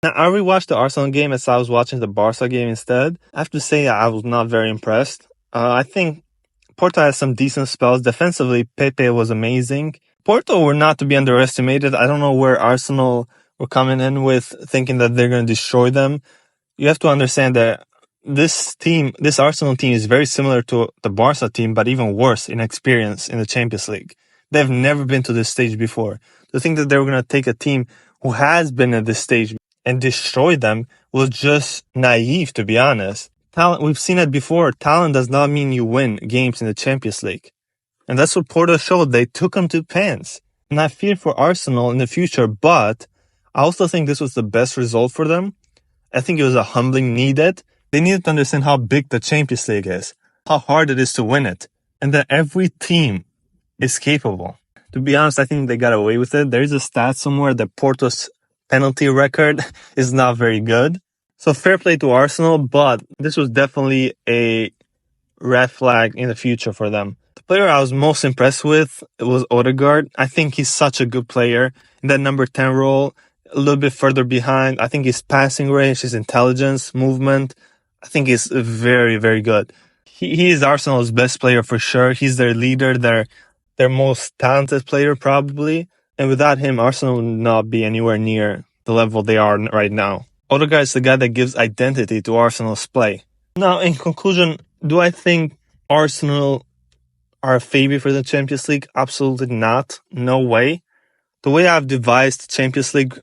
Now, I rewatched the Arsenal game as I was watching the Barca game instead. I have to say I was not very impressed. I think Porto has some decent spells. Defensively, Pepe was amazing. Porto were not to be underestimated. I don't know where Arsenal were coming in with thinking that they're going to destroy them. You have to understand that this Arsenal team is very similar to the Barca team, but even worse in experience in the Champions League. They've never been to this stage before. To think that they were going to take a team who has been at this stage and destroy them was just naive, to be honest. Talent, we've seen it before. Talent does not mean you win games in the Champions League. And that's what Porto showed. They took them to pens. And I fear for Arsenal in the future, but I also think this was the best result for them. I think it was a humbling needed. They needed to understand how big the Champions League is, how hard it is to win it, and that every team is capable. To be honest, I think they got away with it. There is a stat somewhere that Porto's penalty record is not very good. So fair play to Arsenal, but this was definitely a red flag in the future for them. The player I was most impressed with was Odegaard. I think he's such a good player in that number 10 role, a little bit further behind. I think his passing range, his intelligence, movement, I think is very, very good. He is Arsenal's best player for sure. He's their leader, their most talented player probably. And without him, Arsenal would not be anywhere near the level they are right now. Odegaard is the guy that gives identity to Arsenal's play. Now, in conclusion, do I think Arsenal are a favorite for the Champions League? Absolutely not. No way. The way I've devised Champions League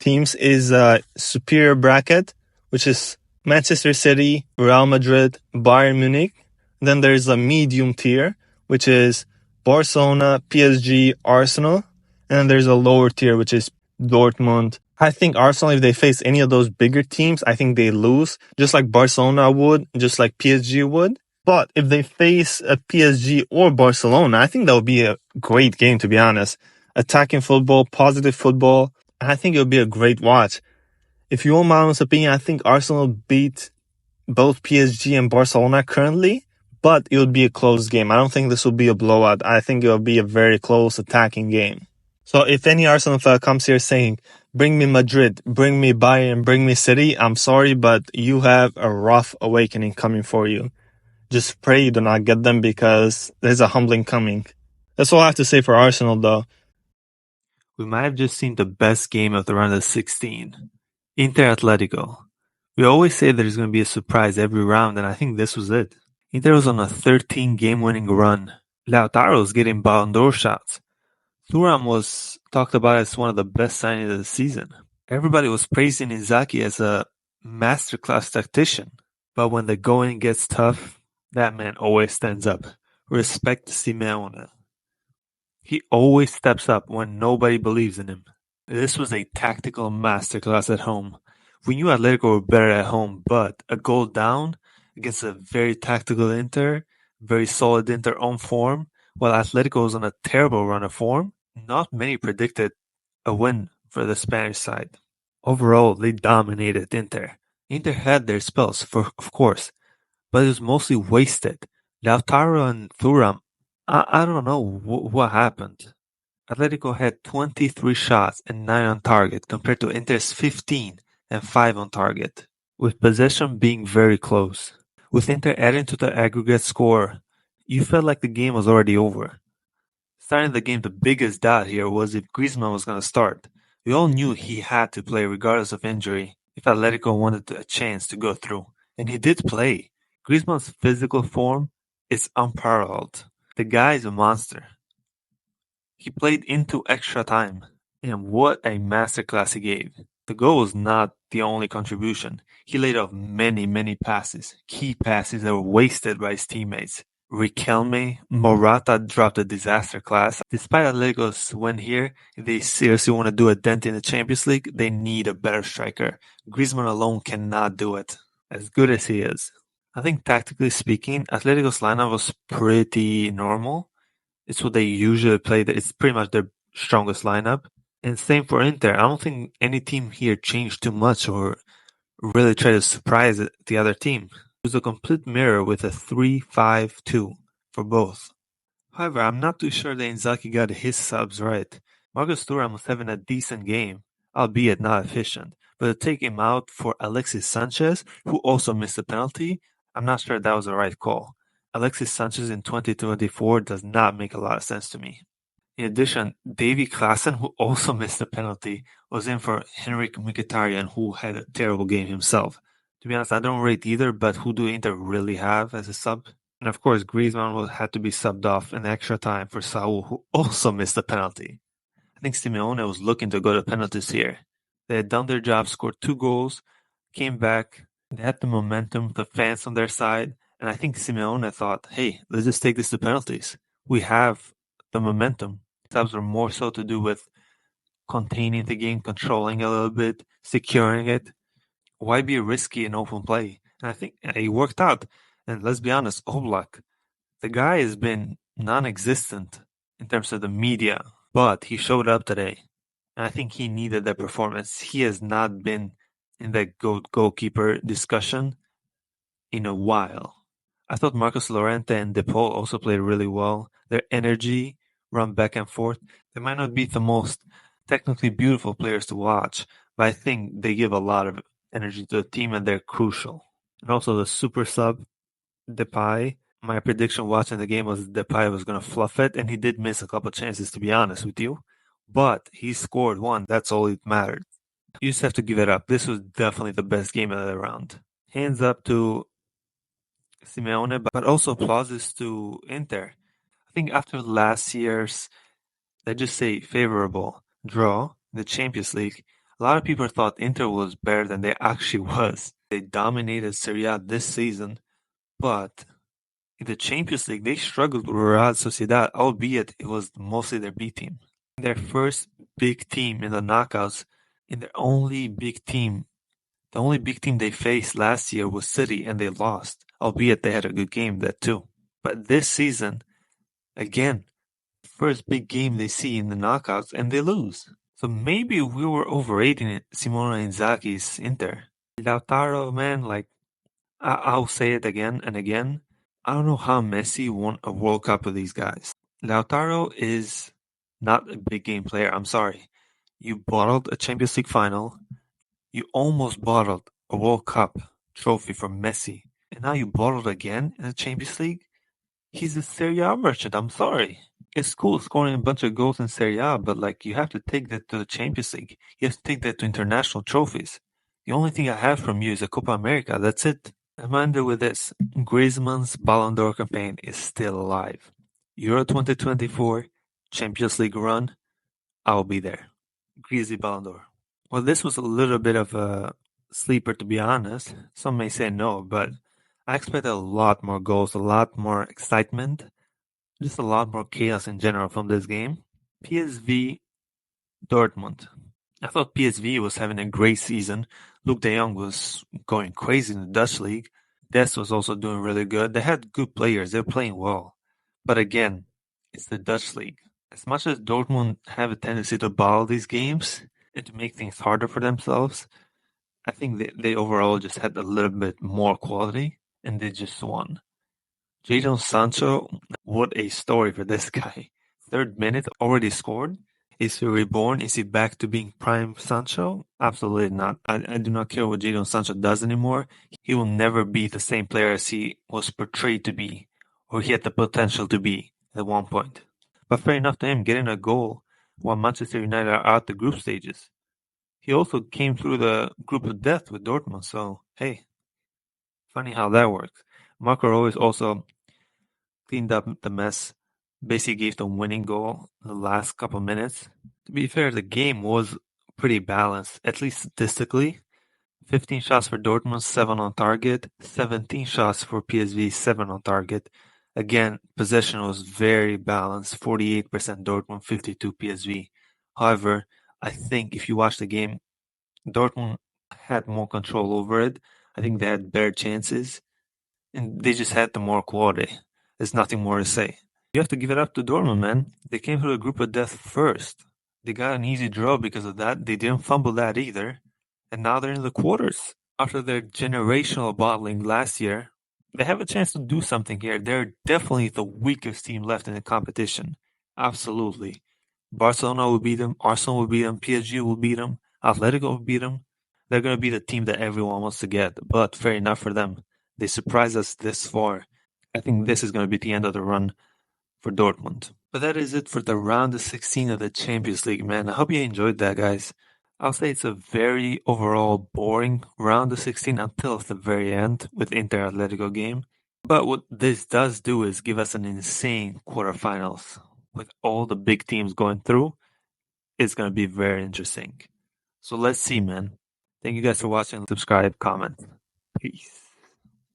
teams is a superior bracket, which is Manchester City, Real Madrid, Bayern Munich. Then there's a medium tier, which is Barcelona, PSG, Arsenal. And then there's a lower tier, which is Dortmund. I think Arsenal, if they face any of those bigger teams, I think they lose, just like Barcelona would, just like PSG would. But if they face a PSG or Barcelona, I think that would be a great game, to be honest. Attacking football, positive football. I think it would be a great watch. If you want my honest opinion, I think Arsenal beat both PSG and Barcelona currently, but it would be a close game. I don't think this will be a blowout. I think it will be a very close attacking game. So if any Arsenal fan comes here saying, bring me Madrid, bring me Bayern, bring me City, I'm sorry, but you have a rough awakening coming for you. Just pray you do not get them because there's a humbling coming. That's all I have to say for Arsenal, though. We might have just seen the best game of the round of 16. Inter Atletico. We always say there's going to be a surprise every round, and I think this was it. Inter was on a 13 game-winning run. Lautaro was getting Ballon d'Or shots. Thuram was talked about as one of the best signings of the season. Everybody was praising Inzaghi as a masterclass tactician. But when the going gets tough, that man always stands up. Respect Simeone. He always steps up when nobody believes in him. This was a tactical masterclass at home. We knew Atletico were better at home, but a goal down against a very tactical Inter, very solid Inter on form, while Atletico was on a terrible run of form, not many predicted a win for the Spanish side. Overall, they dominated Inter. Inter had their spells, of course, but it was mostly wasted. Lautaro and Thuram, I don't know what happened. Atletico had 23 shots and 9 on target compared to Inter's 15 and 5 on target, with possession being very close. With Inter adding to the aggregate score, you felt like the game was already over. Starting the game, the biggest doubt here was if Griezmann was going to start. We all knew he had to play regardless of injury if Atletico wanted a chance to go through. And he did play. Griezmann's physical form is unparalleled. The guy is a monster. He played into extra time. And what a masterclass he gave. The goal was not the only contribution. He laid off many passes, key passes that were wasted by his teammates. Riquelme, Morata dropped a disaster class. Despite Atletico's win here, if they seriously want to do a dent in the Champions League, they need a better striker. Griezmann alone cannot do it, as good as he is. I think tactically speaking, Atletico's lineup was pretty normal. It's what they usually play. It's pretty much their strongest lineup. And same for Inter. I don't think any team here changed too much or really tried to surprise the other team. It was a complete mirror with a 3-5-2 for both. However, I'm not too sure that Inzaghi got his subs right. Marcus Thuram was having a decent game, albeit not efficient, but to take him out for Alexis Sanchez, who also missed a penalty, I'm not sure that was the right call. Alexis Sanchez in 2024 does not make a lot of sense to me. In addition, Davy Klaassen, who also missed a penalty, was in for Henrik Mkhitaryan, who had a terrible game himself. To be honest, I don't rate either, but who do Inter really have as a sub? And of course, Griezmann had to be subbed off in extra time for Saul, who also missed a penalty. I think Simeone was looking to go to penalties here. They had done their job, scored 2 goals, came back, they had the momentum, the fans on their side, and I think Simeone thought, hey, let's just take this to penalties. We have the momentum. Subs were more so to do with containing the game, controlling a little bit, securing it. Why be risky in open play? And I think it worked out. And let's be honest, Oblak, the guy has been non-existent in terms of the media, but he showed up today. And I think he needed that performance. He has not been in that GOAT goalkeeper discussion in a while. I thought Marcos Llorente and De Paul also played really well. Their energy, run back and forth. They might not be the most technically beautiful players to watch, but I think they give a lot of energy to the team and they're crucial. And also the super sub, Depay. My prediction watching the game was Depay was going to fluff it, and he did miss a couple chances, to be honest with you. But he scored one. That's all it mattered. You just have to give it up. This was definitely the best game of the round. Hands up to Simeone, but also applauses to Inter. I think after last year's, let's just say, favorable draw in the Champions League, a lot of people thought Inter was better than they actually was. They dominated Serie A this season, but in the Champions League, they struggled with Real Sociedad, albeit it was mostly their B team. Their first big team in the knockouts, in their only big team, the only big team they faced last year was City, and they lost, albeit they had a good game that too. But this season, again, first big game they see in the knockouts, and they lose. So maybe we were overrating it, Simone Inzaghi's Inter. Lautaro, man, like, I'll say it again and again. I don't know how Messi won a World Cup with these guys. Lautaro is not a big game player. I'm sorry. You bottled a Champions League final. You almost bottled a World Cup trophy for Messi. And now you bottled again in the Champions League? He's a Serie A merchant. I'm sorry. It's cool scoring a bunch of goals in Serie A, but like you have to take that to the Champions League. You have to take that to international trophies. The only thing I have from you is a Copa America. That's it. I'm under with this. Griezmann's Ballon d'Or campaign is still alive. Euro 2024, Champions League run, I'll be there. Griezmann Ballon d'Or. Well, this was a little bit of a sleeper, to be honest. Some may say no, but I expect a lot more goals, a lot more excitement, just a lot more chaos in general from this game. PSV Dortmund. I thought PSV was having a great season. Luke de Jong was going crazy in the Dutch league. Dest was also doing really good. They had good players. They're playing well. But again, it's the Dutch league. As much as Dortmund have a tendency to bottle these games and to make things harder for themselves, I think they overall just had a little bit more quality and they just won. Jadon Sancho, what a story for this guy. 3rd minute, already scored. Is he reborn? Is he back to being prime Sancho? Absolutely not. I do not care what Jadon Sancho does anymore. He will never be the same player as he was portrayed to be, or he had the potential to be at one point. But fair enough to him getting a goal while Manchester United are out the group stages. He also came through the group of death with Dortmund, so hey, funny how that works. Marco Reus also cleaned up the mess. Basically gave the winning goal in the last couple minutes. To be fair, the game was pretty balanced, at least statistically. 15 shots for Dortmund, 7 on target. 17 shots for PSV, 7 on target. Again, possession was very balanced, 48% Dortmund, 52 PSV. However, I think if you watch the game, Dortmund had more control over it. I think they had better chances, and they just had the more quality. There's nothing more to say. You have to give it up to Dortmund, man. They came through the group of death first. They got an easy draw because of that. They didn't fumble that either. And now they're in the quarters. After their generational bottling last year, they have a chance to do something here. They're definitely the weakest team left in the competition. Absolutely. Barcelona will beat them. Arsenal will beat them. PSG will beat them. Atletico will beat them. They're going to be the team that everyone wants to get, but fair enough for them. They surprised us this far. I think this is going to be the end of the run for Dortmund. But that is it for the round of 16 of the Champions League, man. I hope you enjoyed that, guys. I'll say it's a very overall boring round of 16 until the very end with Inter Atletico game. But what this does do is give us an insane quarterfinals with all the big teams going through. It's going to be very interesting. So let's see, man. Thank you guys for watching. Subscribe, comment. Peace.